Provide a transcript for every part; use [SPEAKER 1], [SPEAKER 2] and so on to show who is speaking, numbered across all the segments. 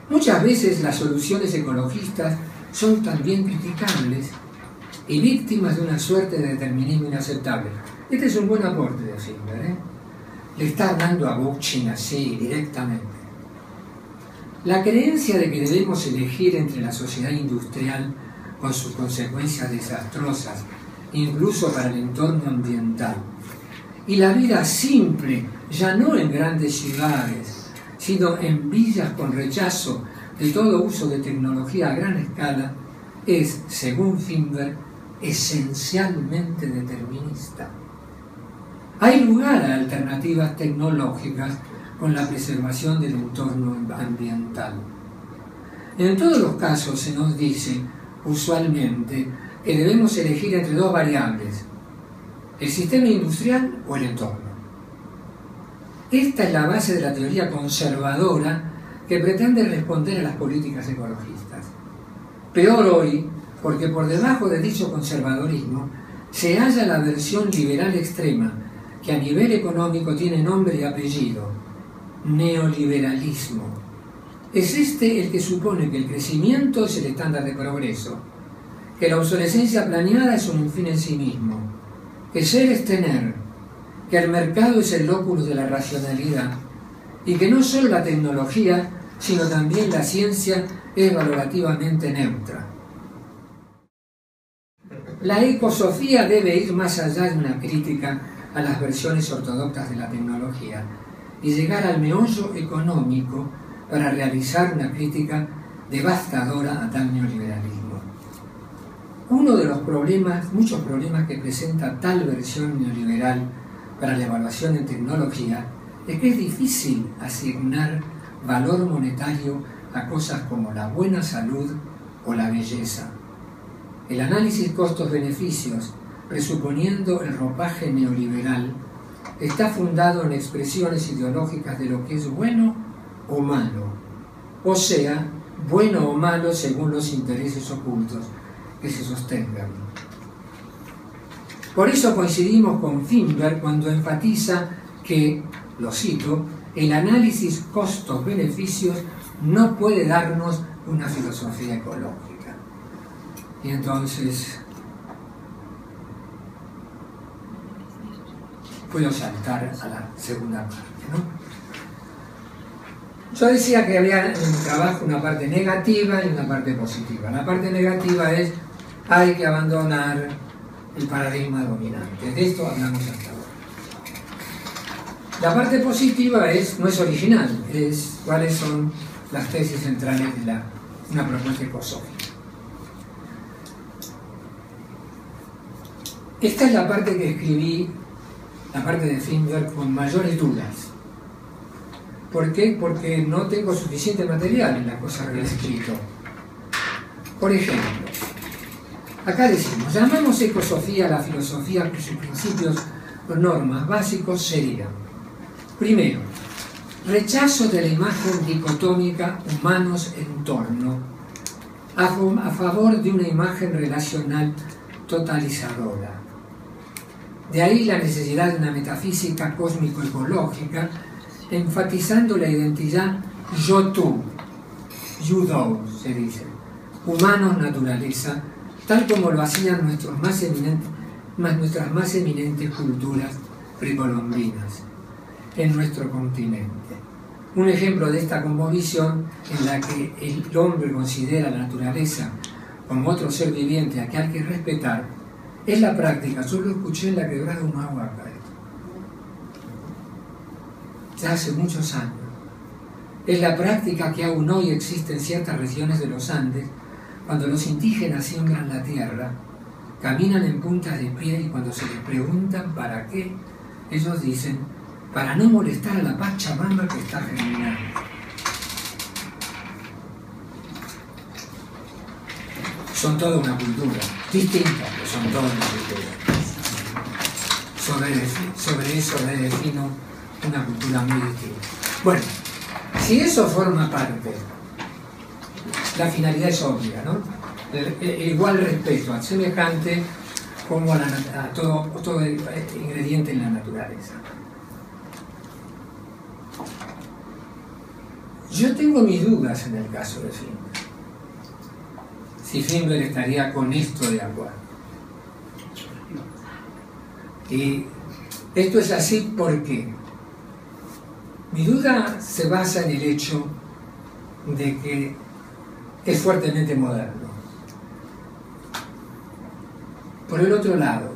[SPEAKER 1] Muchas veces las soluciones ecologistas son también criticables y víctimas de una suerte de determinismo inaceptable. Este es un buen aporte de Finber, ¿eh? Le está hablando a Bookchin así, directamente. La creencia de que debemos elegir entre la sociedad industrial con sus consecuencias desastrosas, incluso para el entorno ambiental, y la vida simple, ya no en grandes ciudades, sino en villas con rechazo de todo uso de tecnología a gran escala, es, según Finber, esencialmente determinista. Hay lugar a alternativas tecnológicas con la preservación del entorno ambiental. En todos los casos se nos dice, usualmente, que debemos elegir entre dos variables, el sistema industrial o el entorno. Esta es la base de la teoría conservadora que pretende responder a las políticas ecologistas. Peor hoy, porque por debajo de dicho conservadorismo se halla la versión liberal extrema, que a nivel económico tiene nombre y apellido: neoliberalismo. Es este el que supone que el crecimiento es el estándar de progreso, que la obsolescencia planeada es un fin en sí mismo, que ser es tener, que el mercado es el locus de la racionalidad y que no solo la tecnología, sino también la ciencia es valorativamente neutra. La ecosofía debe ir más allá de una crítica a las versiones ortodoxas de la tecnología y llegar al meollo económico para realizar una crítica devastadora a tal neoliberalismo. Uno de los problemas, muchos problemas que presenta tal versión neoliberal para la evaluación en tecnología, es que es difícil asignar valor monetario a cosas como la buena salud o la belleza. El análisis costos-beneficios, presuponiendo el ropaje neoliberal, está fundado en expresiones ideológicas de lo que es bueno o malo, o sea, bueno o malo según los intereses ocultos que se sostengan. Por eso coincidimos con Finber cuando enfatiza que, lo cito, el análisis costos-beneficios no puede darnos una filosofía ecológica. Y entonces puedo saltar a la segunda parte, ¿no? Yo decía que había en mi trabajo una parte negativa y una parte positiva. La parte negativa es: hay que abandonar el paradigma dominante. De esto hablamos hasta ahora. La parte positiva no es original, es cuáles son las tesis centrales de una propuesta ecosófica. Esta es la parte que escribí, la parte de Finber, con mayores dudas. ¿Por qué? Porque no tengo suficiente material en la cosa que he escrito. Por ejemplo, acá decimos: llamamos ecosofía a la filosofía que sus principios o normas básicos serían: primero, rechazo de la imagen dicotómica humanos-entorno a favor de una imagen relacional totalizadora. De ahí la necesidad de una metafísica cósmico-ecológica, enfatizando la identidad yo-tú, you-thou, se dice, humanos-naturaleza, tal como lo hacían nuestras más eminentes culturas precolombinas en nuestro continente. Un ejemplo de esta cosmovisión en la que el hombre considera la naturaleza como otro ser viviente a que hay que respetar es la práctica. Yo lo escuché en la Quebrada Humahuaca, ya hace muchos años. Es la práctica que aún hoy existe en ciertas regiones de los Andes, cuando los indígenas siembran la tierra, caminan en puntas de pie y cuando se les preguntan para qué, ellos dicen: para no molestar a la Pachamama que está germinando. Son toda una cultura, distinta, pero son toda una cultura. Sobre eso redefino una cultura muy distinta. Bueno, si eso forma parte, la finalidad es obvia, ¿no? Igual respeto al semejante como a todo ingrediente en la naturaleza. Yo tengo mis dudas en el caso de Finber. Si Finber estaría con esto de acuerdo. Y esto es así porque mi duda se basa en el hecho de que es fuertemente moderno. Por el otro lado,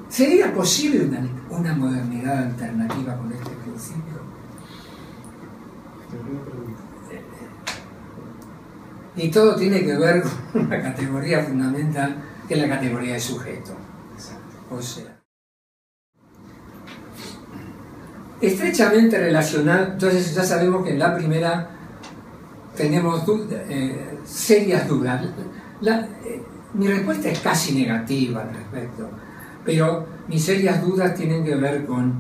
[SPEAKER 1] ¿sería posible una modernidad alternativa con este principio? Y todo tiene que ver con una categoría fundamental, que es la categoría de sujeto. O sea, estrechamente relacionado. Entonces ya sabemos que en la primera tenemos serias dudas. Mi respuesta es casi negativa al respecto, pero mis serias dudas tienen que ver con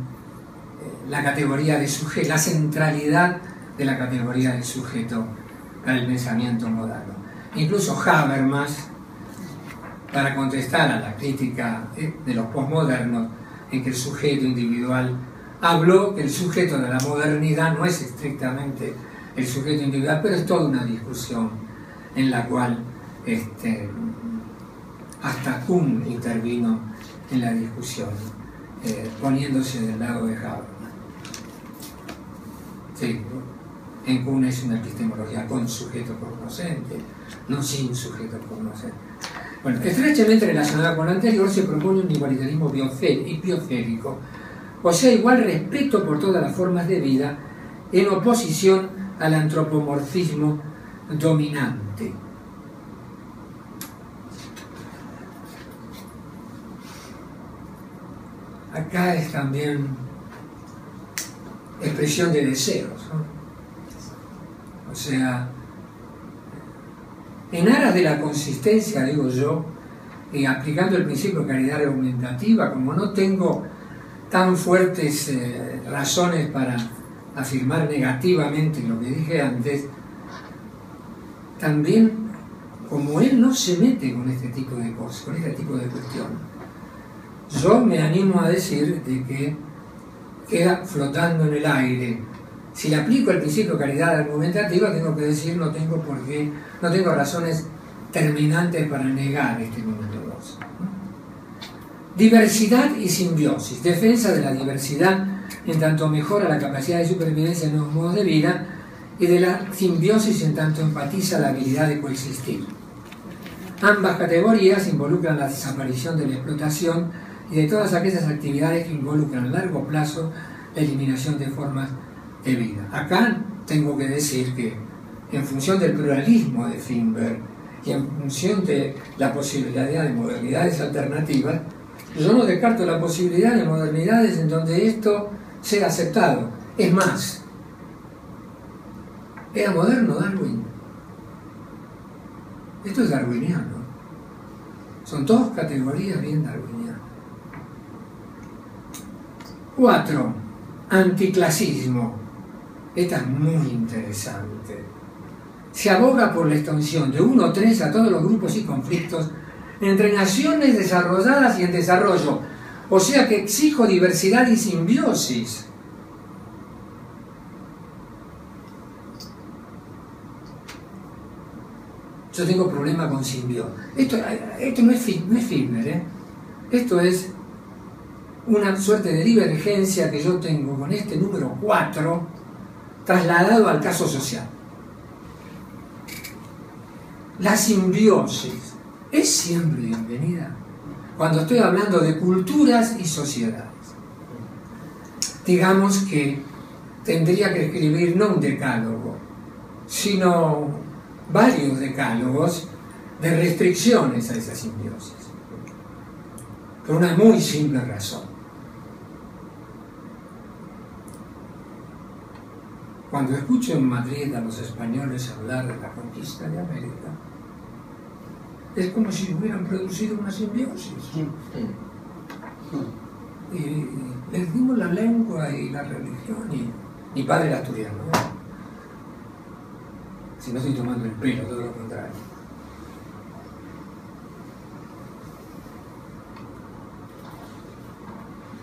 [SPEAKER 1] la categoría de sujeto, la centralidad de la categoría del sujeto para el pensamiento moderno. Incluso Habermas, para contestar a la crítica de los posmodernos en que el sujeto individual habló que el sujeto de la modernidad no es estrictamente el sujeto individual, pero es toda una discusión en la cual hasta Kuhn intervino en la discusión, poniéndose del lado de Habermas. Sí, en Kuhn es una epistemología con sujeto cognoscente, no sin sujeto cognoscente. Bueno, estrechamente relacionada con lo anterior, se propone un igualitarismo biosférico, o sea, igual respeto por todas las formas de vida, en oposición al antropomorfismo dominante. Acá es también expresión de deseos, ¿no? O sea, en aras de la consistencia, digo yo, y aplicando el principio de caridad argumentativa, como no tengo tan fuertes razones para afirmar negativamente lo que dije antes, también, como él no se mete con este tipo de cosas, con este tipo de cuestiones, yo me animo a decir de que queda flotando en el aire. Si le aplico el principio de caridad argumentativa, tengo que decir no tengo razones terminantes para negar este número 2. Diversidad y simbiosis, defensa de la diversidad en tanto mejora la capacidad de supervivencia en nuevos modos de vida, y de la simbiosis en tanto enfatiza la habilidad de coexistir. Ambas categorías involucran la desaparición de la explotación y de todas aquellas actividades que involucran a largo plazo la eliminación de formas de vida. Acá tengo que decir que, en función del pluralismo de Finber y en función de la posibilidad de modernidades alternativas, yo no descarto la posibilidad de modernidades en donde esto sea aceptado. Es más, ¿era moderno Darwin? Esto es darwiniano. Son dos categorías bien darwinianas. 4. Anticlasismo. Esta es muy interesante. Se aboga por la extensión de 1 o 3 a todos los grupos y conflictos entre naciones desarrolladas y en desarrollo. O sea que exijo diversidad y simbiosis. Yo tengo problema con simbiosis. Esto no es Finber, ¿eh? Esto es una suerte de divergencia que yo tengo con este número 4 trasladado al caso social. La simbiosis es siempre bienvenida cuando estoy hablando de culturas y sociedades. Digamos que tendría que escribir no un decálogo, sino varios decálogos de restricciones a esa simbiosis, por una muy simple razón. Cuando escucho en Madrid a los españoles hablar de la conquista de América, es como si hubieran producido una simbiosis. Y les dimos la lengua y la religión, y mi padre era asturiano, ¿no? Si no estoy tomando el pelo, todo lo contrario.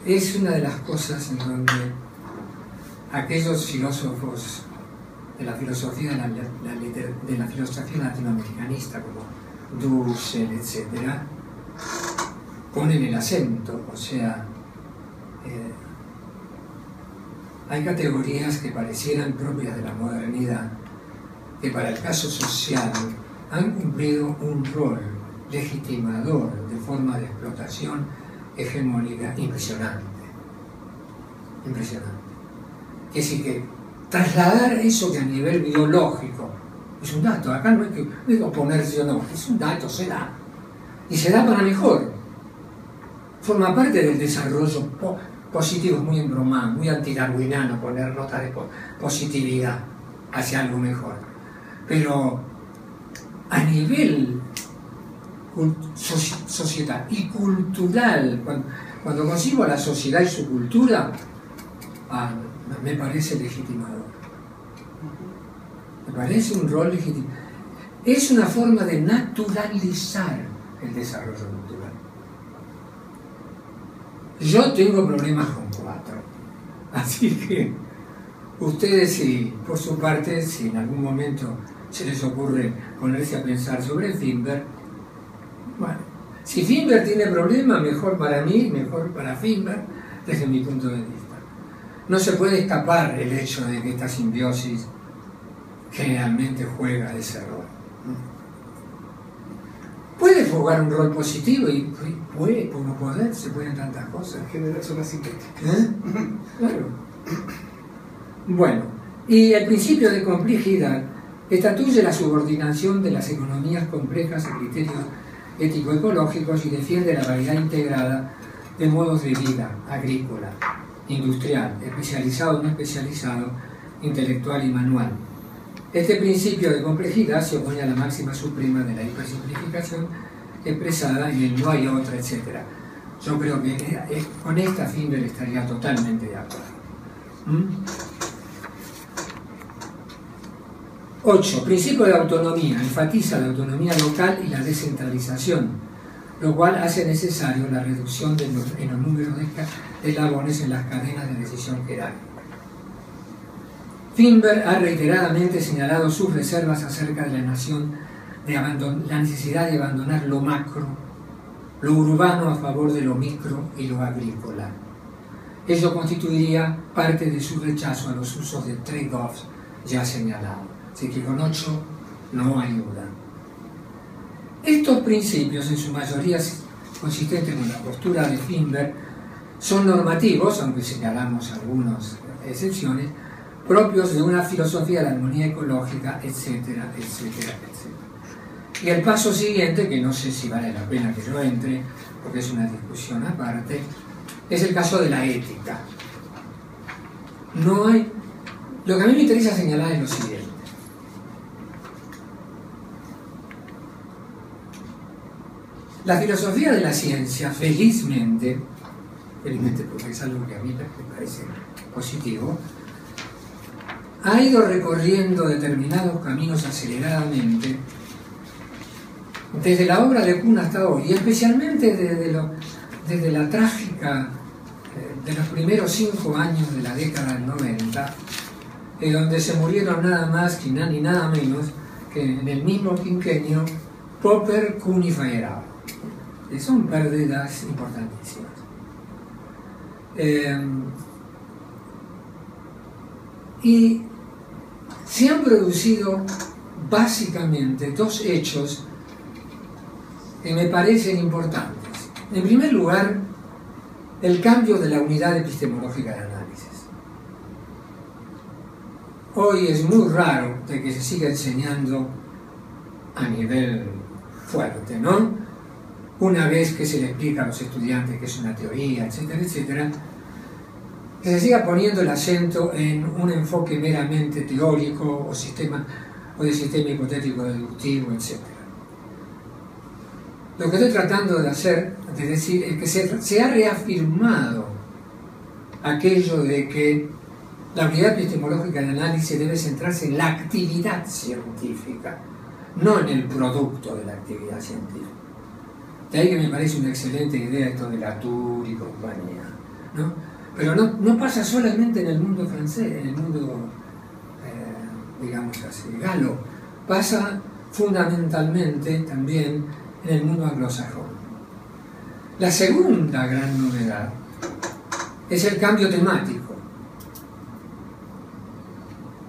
[SPEAKER 1] Es una de las cosas en donde aquellos filósofos de la filosofía de la filosofía latinoamericanista como Dussel, etc., ponen el acento, o sea, hay categorías que parecieran propias de la modernidad, que para el caso social han cumplido un rol legitimador de forma de explotación hegemónica impresionante. Impresionante. Es decir, que trasladar eso que a nivel biológico es un dato, acá no hay que oponerse o no, es un dato, se da. Y se da para mejor. Forma parte del desarrollo positivo, es muy embromado, muy antidarwinano poner nota de positividad hacia algo mejor. Pero a nivel sociedad y cultural, cuando concibo a la sociedad y su cultura, me parece legitimador. Me parece un rol legítimo. Es una forma de naturalizar el desarrollo cultural. Yo tengo problemas con 4. Así que ustedes, si por su parte, si en algún momento se les ocurre ponerse a pensar sobre Finber, bueno, si Finber tiene problemas, mejor para mí, mejor para Finber, desde mi punto de vista. No se puede escapar el hecho de que esta simbiosis generalmente juega ese rol. Puede jugar un rol positivo y puede, por no poder, se pueden tantas cosas.
[SPEAKER 2] Generar zonas sintéticas.
[SPEAKER 1] Claro. Bueno, y el principio de complejidad estatuye la subordinación de las economías complejas a criterios ético-ecológicos y defiende la variedad integrada de modos de vida agrícola, industrial, especializado o no especializado, intelectual y manual. Este principio de complejidad se opone a la máxima suprema de la hipersimplificación expresada en el no hay otra, etc. Yo creo que con esta Finber estaría totalmente de acuerdo. 8. Principio de autonomía. Enfatiza la autonomía local y la descentralización, lo cual hace necesario la reducción en los números de eslabones en las cadenas de decisión jerárquica. Finber ha reiteradamente señalado sus reservas acerca de la necesidad de abandonar lo macro, lo urbano a favor de lo micro y lo agrícola. Ello constituiría parte de su rechazo a los usos de trade-offs ya señalados. Así que con 8 no hay duda. Estos principios, en su mayoría consistentes con la postura de Finber, son normativos, aunque señalamos algunas excepciones, propios de una filosofía de la armonía ecológica, etcétera, etcétera, etcétera. Y el paso siguiente, que no sé si vale la pena que yo entre, porque es una discusión aparte, es el caso de la ética. No hay... Lo que a mí me interesa señalar es lo siguiente. La filosofía de la ciencia, felizmente porque es algo que a mí me parece positivo, ha ido recorriendo determinados caminos aceleradamente desde la obra de Kuhn hasta hoy, y especialmente desde la trágica de los primeros 5 años de la década del 90, donde se murieron nada más ni nada menos que en el mismo quinquenio Popper, Kuhn y Feyerabend. Son pérdidas importantísimas. Y se han producido básicamente 2 hechos que me parecen importantes. En primer lugar, el cambio de la unidad epistemológica de análisis. Hoy es muy raro de que se siga enseñando a nivel fuerte, ¿no? Una vez que se le explica a los estudiantes que es una teoría, etcétera, etcétera, que se siga poniendo el acento en un enfoque meramente teórico o de sistema hipotético deductivo, etcétera. Lo que estoy tratando de hacer, de decir, es que se ha reafirmado aquello de que la unidad epistemológica del análisis debe centrarse en la actividad científica, no en el producto de la actividad científica. De ahí que me parece una excelente idea esto de Latour y compañía, ¿no? Pero no pasa solamente en el mundo francés, en el mundo digamos así. Galo pasa fundamentalmente también en el mundo anglosajón. La segunda gran novedad es el cambio temático.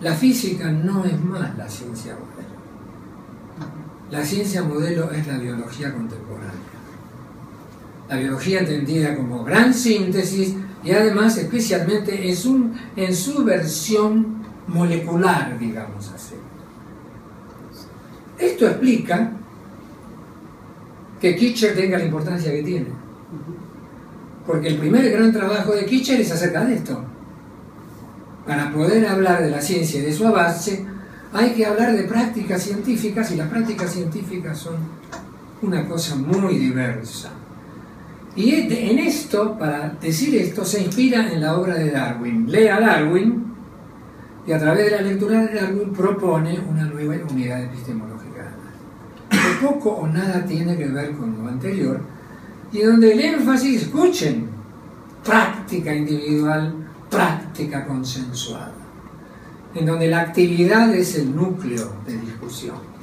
[SPEAKER 1] La física no es más la ciencia modelo. La ciencia modelo es la biología contemporánea. La biología entendida como gran síntesis y además especialmente en su versión molecular, digamos así. Esto explica que Kitcher tenga la importancia que tiene. Porque el primer gran trabajo de Kitcher es acerca de esto. Para poder hablar de la ciencia y de su avance, hay que hablar de prácticas científicas, y las prácticas científicas son una cosa muy diversa. Y en esto, para decir esto, se inspira en la obra de Darwin. Lee a Darwin y a través de la lectura de Darwin propone una nueva unidad epistemológica, que poco o nada tiene que ver con lo anterior, y donde el énfasis, escuchen, práctica individual, práctica consensuada, en donde la actividad es el núcleo de discusión.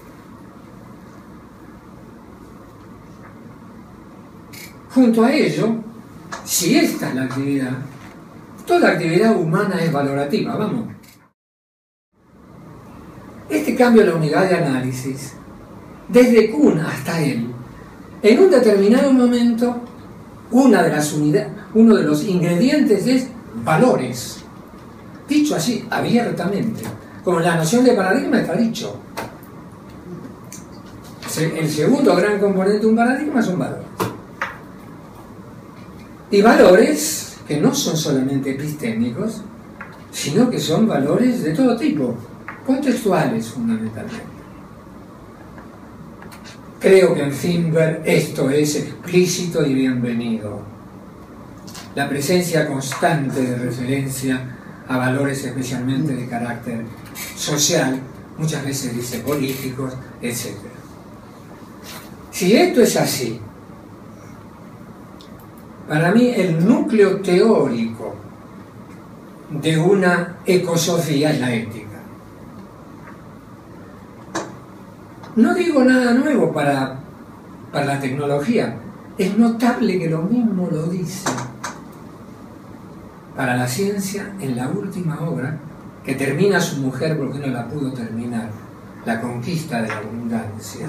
[SPEAKER 1] Junto a ello, si esta es la actividad, toda actividad humana es valorativa, vamos. Este cambio de la unidad de análisis, desde Kuhn hasta él, en un determinado momento, uno de los ingredientes es valores. Dicho así, abiertamente. Como la noción de paradigma está dicho. El segundo gran componente de un paradigma son valores. Y valores que no son solamente epistémicos, sino que son valores de todo tipo, contextuales fundamentalmente. Creo que en Finber esto es explícito y bienvenido. La presencia constante de referencia a valores especialmente de carácter social, muchas veces dice políticos, etc. Si esto es así, para mí el núcleo teórico de una ecosofía es la ética. No digo nada nuevo para la tecnología. Es notable que lo mismo lo dice para la ciencia en la última obra, que termina su mujer porque no la pudo terminar, La conquista de la abundancia.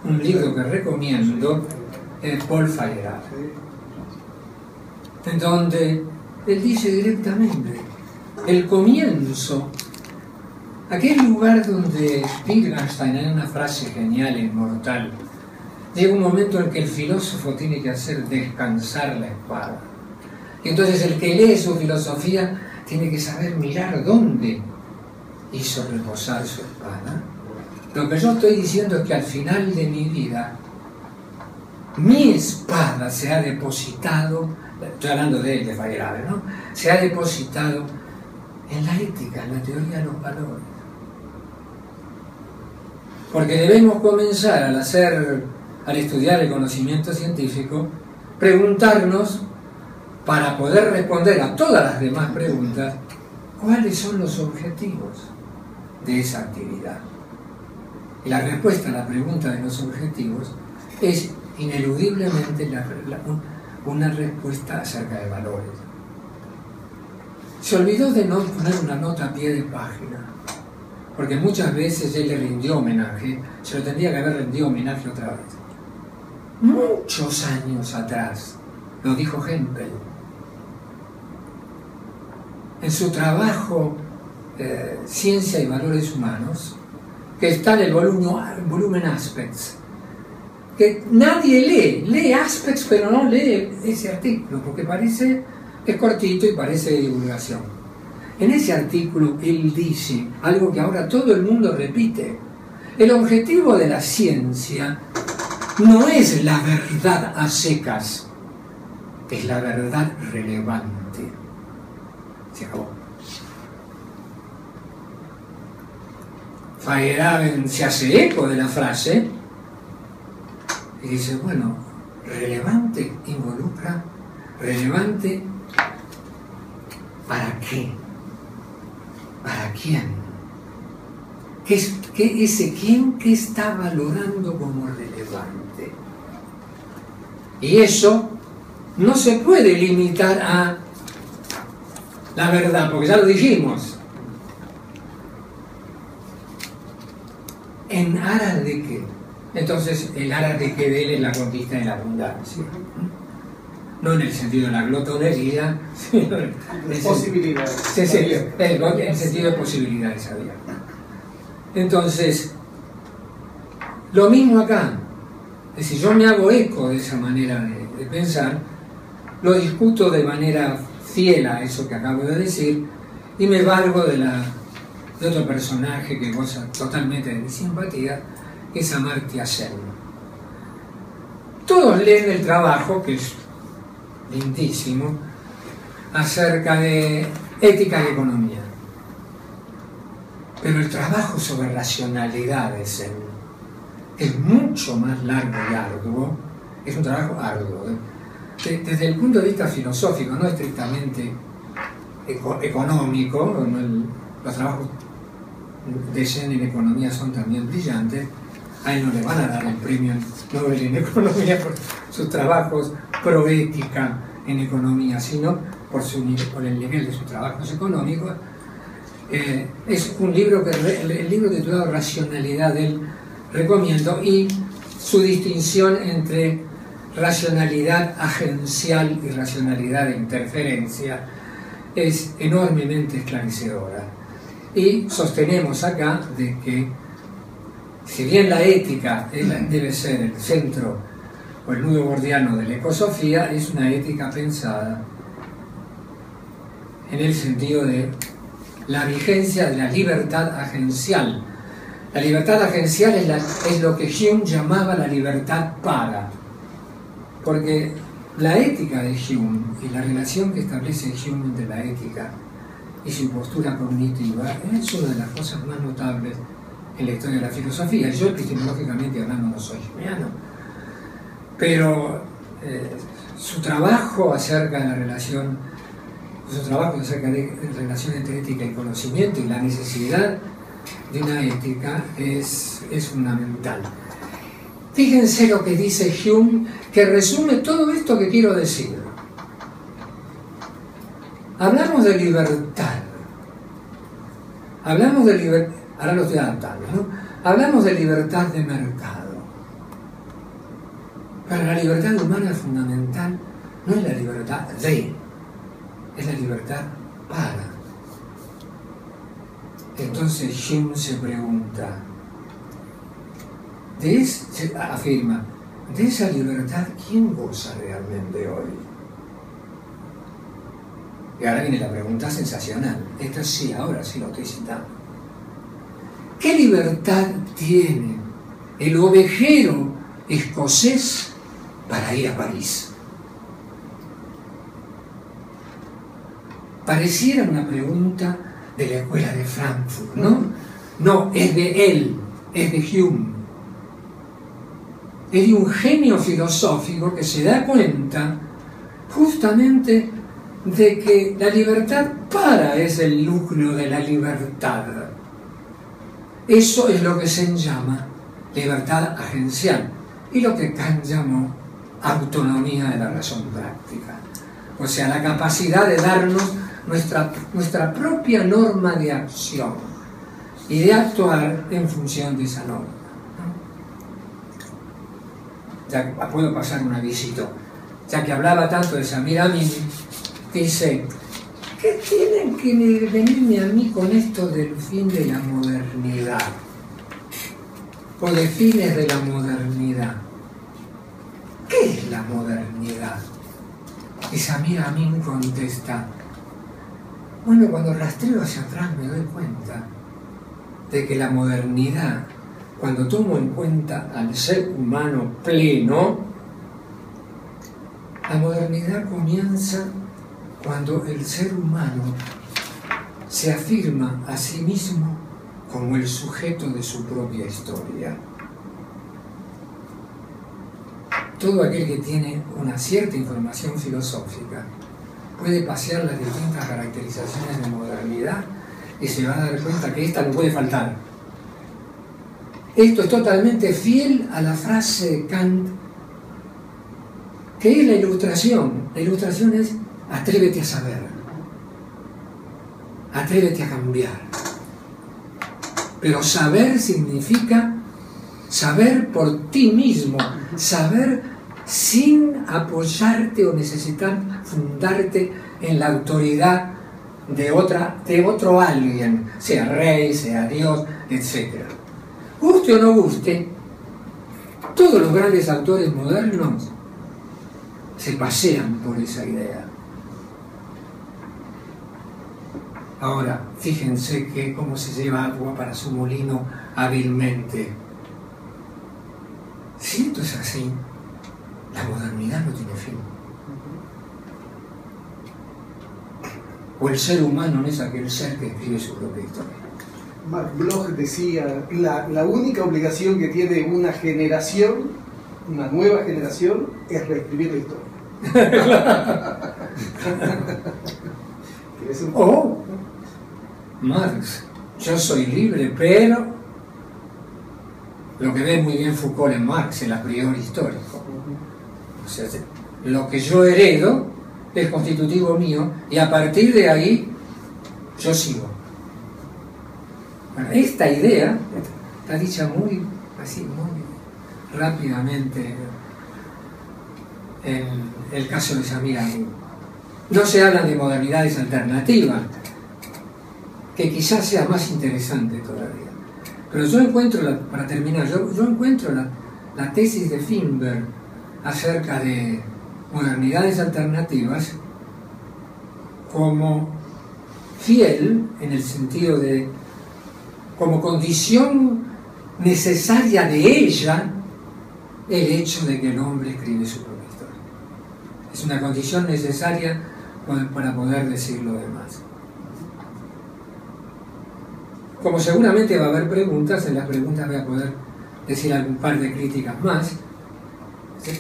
[SPEAKER 1] Un libro que recomiendo, Paul Feyerabend, en donde él dice directamente el comienzo, aquel lugar donde Wittgenstein, en una frase genial e inmortal, llega un momento en que el filósofo tiene que hacer descansar la espada. Y entonces el que lee su filosofía tiene que saber mirar dónde hizo reposar su espada. Lo que yo estoy diciendo es que al final de mi vida, mi espada se ha depositado, estoy hablando de él, de Feyerabend, ¿no? Se ha depositado en la ética, en la teoría de los valores. Porque debemos comenzar al estudiar el conocimiento científico, preguntarnos, para poder responder a todas las demás preguntas, ¿cuáles son los objetivos de esa actividad? Y la respuesta a la pregunta de los objetivos es ineludiblemente una respuesta acerca de valores. Se olvidó de no poner una nota a pie de página, porque muchas veces él le rindió homenaje, se lo tendría que haber rendido homenaje otra vez. Muchos años atrás, lo dijo Hempel, en su trabajo Ciencia y Valores Humanos, que está en el volumen Aspects, que nadie lee Aspects, pero no lee ese artículo, porque es cortito y parece de divulgación. En ese artículo él dice algo que ahora todo el mundo repite: el objetivo de la ciencia no es la verdad a secas, es la verdad relevante. Se acabó. Feyerabend se hace eco de la frase y dice, bueno, relevante involucra, relevante ¿para qué? ¿Para quién? ese quién que está valorando como relevante. Y eso no se puede limitar a la verdad, porque ya lo dijimos. ¿En aras de qué? Entonces, el aras de qué de él es la conquista de la abundancia. No en el sentido de la glotonería, sino en el
[SPEAKER 2] posibilidades.
[SPEAKER 1] Sí, el sentido de posibilidades abiertas. Entonces, lo mismo acá. Es decir, yo me hago eco de esa manera de pensar, lo discuto de manera fiel a eso que acabo de decir, y me valgo de otro personaje que goza totalmente de mi simpatía, que es Amartya Sen. Todos leen el trabajo, que es lindísimo, acerca de ética y economía. Pero el trabajo sobre racionalidad de Sen es mucho más largo y arduo, es un trabajo arduo. Desde el punto de vista filosófico, no estrictamente económico, los trabajos de Sen en economía son también brillantes. A él no le van a dar el premio Nobel en economía por sus trabajos pro ética en economía, sino por el nivel de sus trabajos económicos. Es un libro el libro titulado Racionalidad de él recomiendo, y su distinción entre racionalidad agencial y racionalidad de interferencia es enormemente esclarecedora. Y sostenemos acá de que, si bien la ética debe ser el centro o el nudo gordiano de la ecosofía, es una ética pensada en el sentido de la vigencia de la libertad agencial. La libertad agencial es lo que Hume llamaba la libertad para. Porque la ética de Hume y la relación que establece Hume entre la ética y su postura cognitiva es una de las cosas más notables en la historia de la filosofía. Yo, epistemológicamente hablando, no soy humeano, pero su trabajo acerca de la relación, su trabajo acerca de la relación entre ética y conocimiento y la necesidad de una ética es fundamental. Fíjense lo que dice Hume, que resume todo esto que quiero decir. Hablamos de libertad. Hablamos de libertad. Ahora lo estoy adaptando, ¿no? Hablamos de libertad de mercado. Pero la libertad humana es fundamental. No es la libertad de, es la libertad para. Entonces Hume se pregunta, afirma, de esa libertad, ¿quién goza realmente hoy? Y ahora viene la pregunta sensacional. Esto sí, ahora sí lo estoy citando. ¿Qué libertad tiene el ovejero escocés para ir a París? Pareciera una pregunta de la escuela de Frankfurt, ¿no? No, es de él, es de Hume. Es de un genio filosófico que se da cuenta justamente de que la libertad para es el núcleo de la libertad. Eso es lo que se llama libertad agencial y lo que Kant llamó autonomía de la razón práctica. O sea, la capacidad de darnos nuestra propia norma de acción y de actuar en función de esa norma. Ya puedo pasar un avisito. Ya que hablaba tanto de Samir Amin, dice, ¿qué tienen que venirme a mí con esto del fin de la modernidad? O de fines de la modernidad. ¿Qué es la modernidad? Y Samir Amin contesta, bueno, cuando rastreo hacia atrás me doy cuenta de que la modernidad, cuando tomo en cuenta al ser humano pleno, la modernidad comienza cuando el ser humano se afirma a sí mismo como el sujeto de su propia historia. Todo aquel que tiene una cierta información filosófica puede pasear las distintas caracterizaciones de modernidad y se va a dar cuenta que esta no puede faltar. Esto es totalmente fiel a la frase de Kant, que es la ilustración. La ilustración es: atrévete a saber, atrévete a cambiar. Pero saber significa saber por ti mismo, saber sin apoyarte o necesitar fundarte en la autoridad de otro alguien, sea rey, sea Dios, etc. Guste o no guste, todos los grandes autores modernos se pasean por esa idea. Ahora, fíjense que cómo se lleva agua para su molino hábilmente. Si esto es así, la modernidad no tiene fin. O el ser humano no es aquel ser que escribe su propia historia.
[SPEAKER 2] Mark Bloch decía, la única obligación que tiene una generación, una nueva generación, es reescribir la historia.
[SPEAKER 1] O Marx, yo soy libre, pero lo que ve muy bien Foucault en Marx, el a priori histórico. O sea, lo que yo heredo es constitutivo mío y a partir de ahí yo sigo. Bueno, esta idea está dicha muy rápidamente en el caso de Samir Amin. No se habla de modernidades alternativas, que quizás sea más interesante todavía. Pero yo encuentro, para terminar, yo encuentro la tesis de Finberg acerca de modernidades alternativas como fiel, en el sentido de como condición necesaria de ella, el hecho de que el hombre escribe su propia historia. Es una condición necesaria para poder decir lo demás. Como seguramente va a haber preguntas, en las preguntas voy a poder decir algún par de críticas más.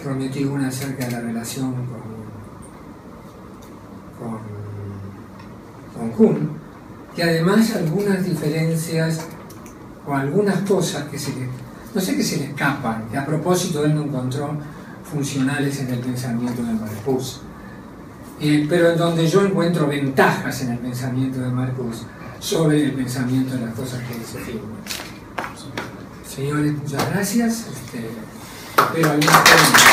[SPEAKER 1] Prometí una acerca de la relación con Kuhn, y además algunas diferencias o algunas cosas que no sé, que se le escapan, que a propósito él no encontró funcionales en el pensamiento de Marcuse, pero en donde yo encuentro ventajas en el pensamiento de Marcuse sobre el pensamiento de las cosas que dice Finberg. Señores, muchas gracias. Espero algunas preguntas.